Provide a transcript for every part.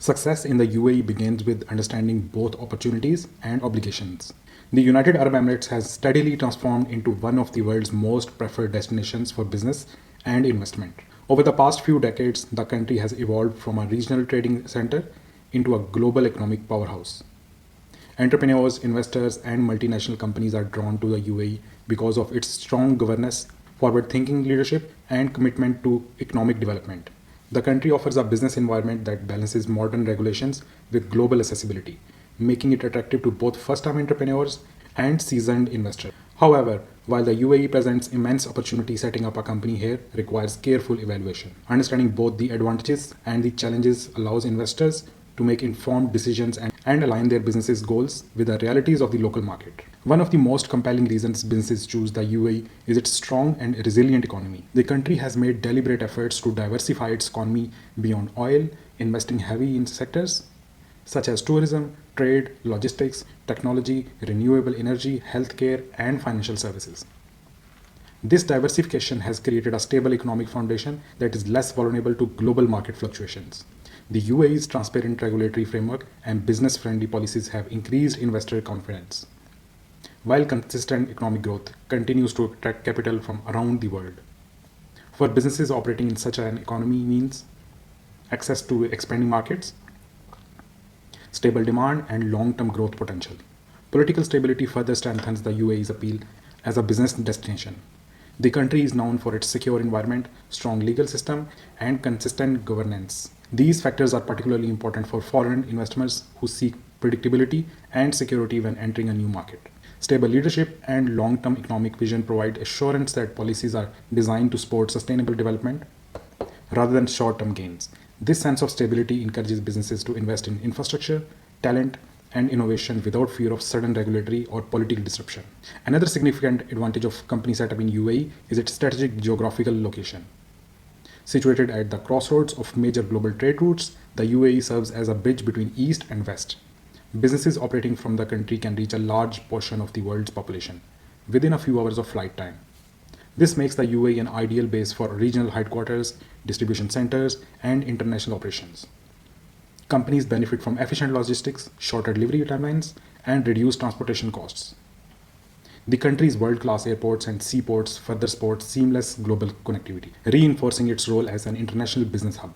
Success in the UAE begins with understanding both opportunities and obligations. The United Arab Emirates has steadily transformed into one of the world's most preferred destinations for business and investment. Over the past few decades, the country has evolved from a regional trading center into a global economic powerhouse. Entrepreneurs, investors, and multinational companies are drawn to the UAE because of its strong governance, forward thinking leadership, and commitment to economic development. The country offers a business environment that balances modern regulations with global accessibility, making it attractive to both first time entrepreneurs and seasoned investors. However, while the UAE presents immense opportunity, setting up a company here requires careful evaluation. Understanding both the advantages and the challenges allows investors to make informed decisions and align their business's goals with the realities of the local market. One of the most compelling reasons businesses choose the UAE is its strong and resilient economy. The country has made deliberate efforts to diversify its economy beyond oil, investing heavily in sectors such as tourism, trade, logistics, technology, renewable energy, healthcare, and financial services. This diversification has created a stable economic foundation that is less vulnerable to global market fluctuations. The UAE's transparent regulatory framework and business friendly policies have increased investor confidence, while consistent economic growth continues to attract capital from around the world. For businesses operating in such an economy means access to expanding markets, stable demand, and long-term growth potential. Political stability further strengthens the UAE's appeal as a business destination. The country is known for its secure environment, strong legal system, and consistent governance. These factors are particularly important for foreign investors who seek predictability and security when entering a new market. Stable leadership and long-term economic vision provide assurance that policies are designed to support sustainable development rather than short-term gains. This sense of stability encourages businesses to invest in infrastructure, talent, and innovation without fear of sudden regulatory or political disruption. Another significant advantage of company setup in UAE is its strategic geographical location. Situated at the crossroads of major global trade routes, the UAE serves as a bridge between East and West. Businesses operating from the country can reach a large portion of the world's population within a few hours of flight time. This makes the UAE an ideal base for regional headquarters, distribution centers, and international operations. Companies benefit from efficient logistics, shorter delivery timelines, and reduced transportation costs. The country's world-class airports and seaports further support seamless global connectivity, reinforcing its role as an international business hub.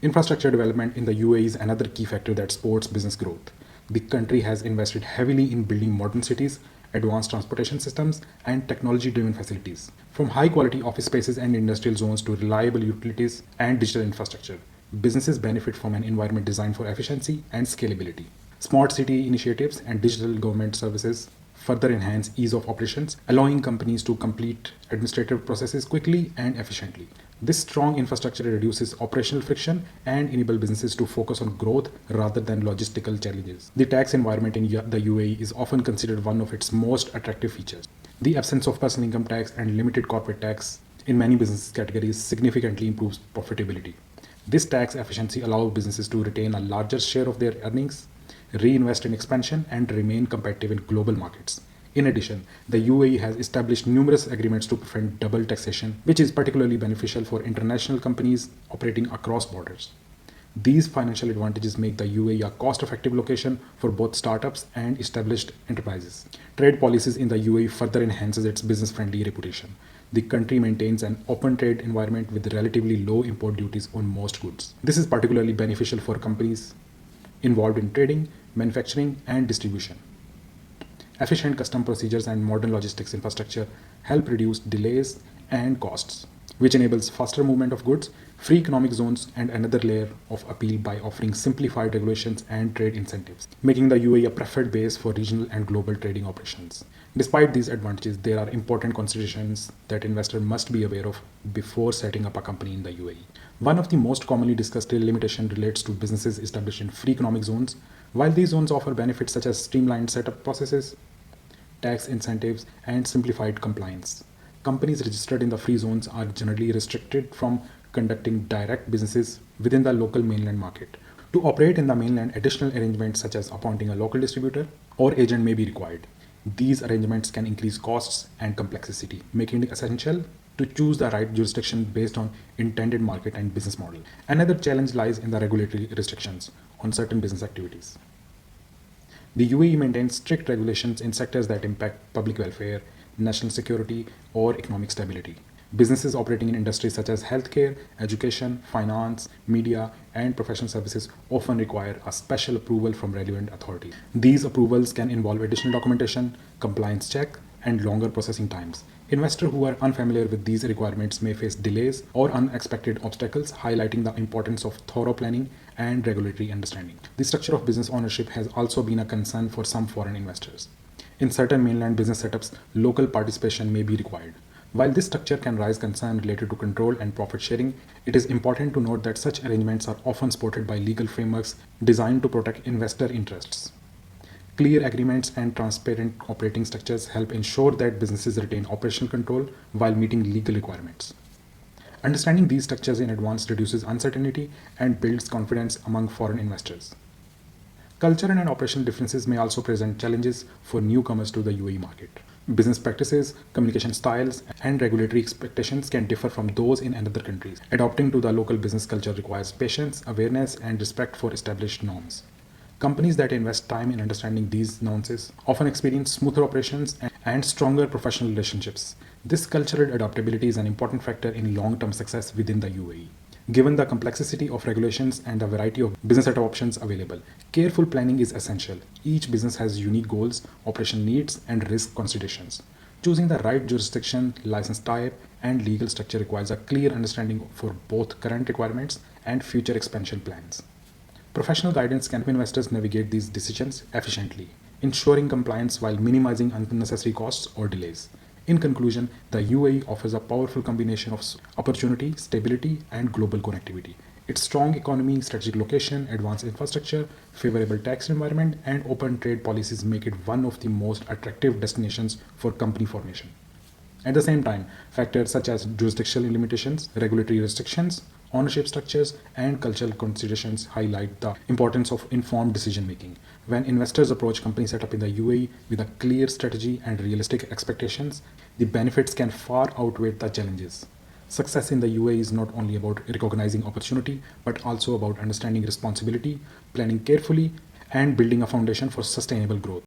Infrastructure development in the UAE is another key factor that supports business growth. The country has invested heavily in building modern cities, advanced transportation systems, and technology-driven facilities. From high-quality office spaces and industrial zones to reliable utilities and digital infrastructure, businesses benefit from an environment designed for efficiency and scalability. Smart city initiatives and digital government services further enhance ease of operations, allowing companies to complete administrative processes quickly and efficiently. This strong infrastructure reduces operational friction and enables businesses to focus on growth rather than logistical challenges. The tax environment in the UAE is often considered one of its most attractive features. The absence of personal income tax and limited corporate tax in many business categories significantly improves profitability. This tax efficiency allows businesses to retain a larger share of their earnings, reinvest in expansion, and remain competitive in global markets. In addition, the UAE has established numerous agreements to prevent double taxation, which is particularly beneficial for international companies operating across borders. These financial advantages make the UAE a cost-effective location for both startups and established enterprises. Trade policies in the UAE further enhances its business-friendly reputation. The country maintains an open trade environment with relatively low import duties on most goods. This is particularly beneficial for companies involved in trading, manufacturing, and distribution. Efficient custom procedures and modern logistics infrastructure help reduce delays and costs, which enables faster movement of goods, free economic zones, and another layer of appeal by offering simplified regulations and trade incentives, making the UAE a preferred base for regional and global trading operations. Despite these advantages, there are important considerations that investors must be aware of before setting up a company in the UAE. One of the most commonly discussed limitation relates to businesses established in free economic zones. While these zones offer benefits such as streamlined setup processes, tax incentives, and simplified compliance, companies registered in the free zones are generally restricted from conducting direct businesses within the local mainland market. To operate in the mainland, additional arrangements such as appointing a local distributor or agent may be required. These arrangements can increase costs and complexity, making it essential to choose the right jurisdiction based on intended market and business model. Another challenge lies in the regulatory restrictions on certain business activities. The UAE maintains strict regulations in sectors that impact public welfare, national security, or economic stability. Businesses operating in industries such as healthcare, education, finance, media, and professional services often require a special approval from relevant authorities. These approvals can involve additional documentation, compliance check, and longer processing times. Investors who are unfamiliar with these requirements may face delays or unexpected obstacles, highlighting the importance of thorough planning and regulatory understanding. The structure of business ownership has also been a concern for some foreign investors. In certain mainland business setups, local participation may be required. While this structure can raise concern related to control and profit sharing, it is important to note that such arrangements are often supported by legal frameworks designed to protect investor interests. Clear agreements and transparent operating structures help ensure that businesses retain operational control while meeting legal requirements. Understanding these structures in advance reduces uncertainty and builds confidence among foreign investors. Cultural and operational differences may also present challenges for newcomers to the UAE market. Business practices, communication styles, and regulatory expectations can differ from those in other countries. Adopting to the local business culture requires patience, awareness, and respect for established norms. Companies that invest time in understanding these nuances often experience smoother operations and stronger professional relationships. This cultural adaptability is an important factor in long-term success within the UAE. Given the complexity of regulations and the variety of business setup options available, careful planning is essential. Each business has unique goals, operational needs, and risk considerations. Choosing the right jurisdiction, license type, and legal structure requires a clear understanding for both current requirements and future expansion plans. Professional guidance can help investors navigate these decisions efficiently, ensuring compliance while minimizing unnecessary costs or delays. In conclusion, the UAE offers a powerful combination of opportunity, stability, and global connectivity. Its strong economy, strategic location, advanced infrastructure, favorable tax environment, and open trade policies make it one of the most attractive destinations for company formation. At the same time, factors such as jurisdictional limitations, regulatory restrictions, ownership structures, and cultural considerations highlight the importance of informed decision making. When investors approach company setup in the UAE with a clear strategy and realistic expectations, the benefits can far outweigh the challenges. Success in the UAE is not only about recognizing opportunity, but also about understanding responsibility, planning carefully, and building a foundation for sustainable growth.